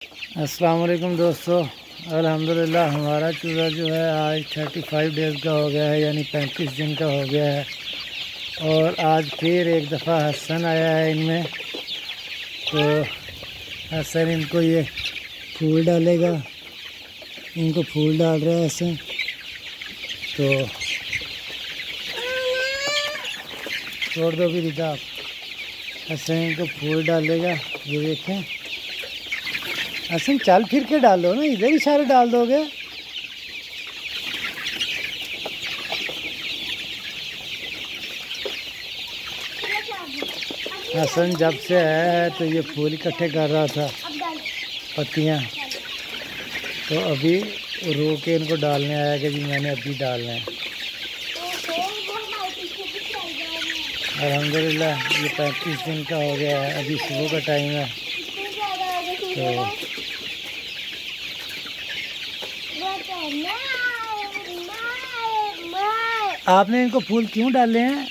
अस्सलाम वालेकुम दोस्तों। अल्हम्दुलिल्लाह हमारा चूज़ा जो है आज 35 डेज़ का हो गया है, यानी 35 दिन का हो गया है। और आज फिर एक दफ़ा हसन आया है इनमें। तो हसन इनको ये फूल डालेगा, इनको फूल डाल रहा है हसन। तो छोड़ दो भी रिदा, हसन इनको फूल डालेगा। ये देखें, हसन चल फिर के डालो ना, इधर ही सारे डाल दोगे। हसन जब से आया है तो ये फूल इकट्ठे कर रहा था, पत्तियाँ। तो अभी रो के इनको डालने आया कि जी मैंने अभी डालना है। अल्हम्दुलिल्लाह ये 35 दिन का हो गया है, अभी सुबह का टाइम है। तो आपने इनको फूल क्यों डाले हैं?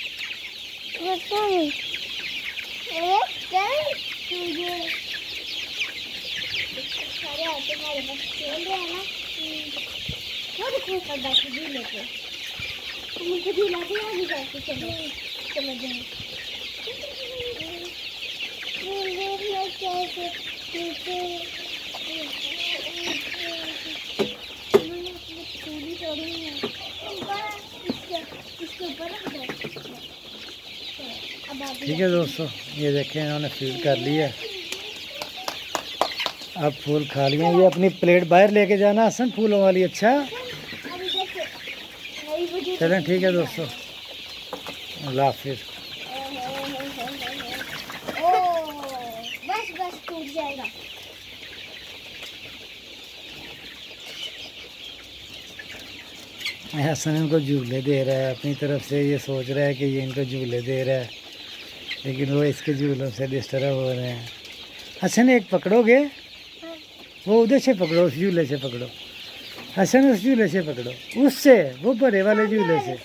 ठीक है दोस्तों, ये देखें इन्होंने फीड कर लिया। अब फूल खा लिए। ये अपनी प्लेट बाहर लेके जाना हसन, फूलों वाली। अच्छा चलें, ठीक है दोस्तों, अल्लाह हाफिज़। बस टूट जाएगा। हसन इनको झूले दे रहा है अपनी तरफ से। ये सोच रहा है कि ये इनको झूले दे रहा है, लेकिन वो इसके झूलों से डिस्टर्ब हो रहे हैं। हसन एक पकड़ोगे, वो उधर से पकड़ो, उस झूले से पकड़ो। हसन उस झूले से पकड़ो, उससे, वो बड़े वाले झूले से।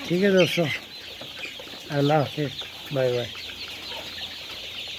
ठीक है दोस्तों, अल्लाह हाफिज़, बाय बाय।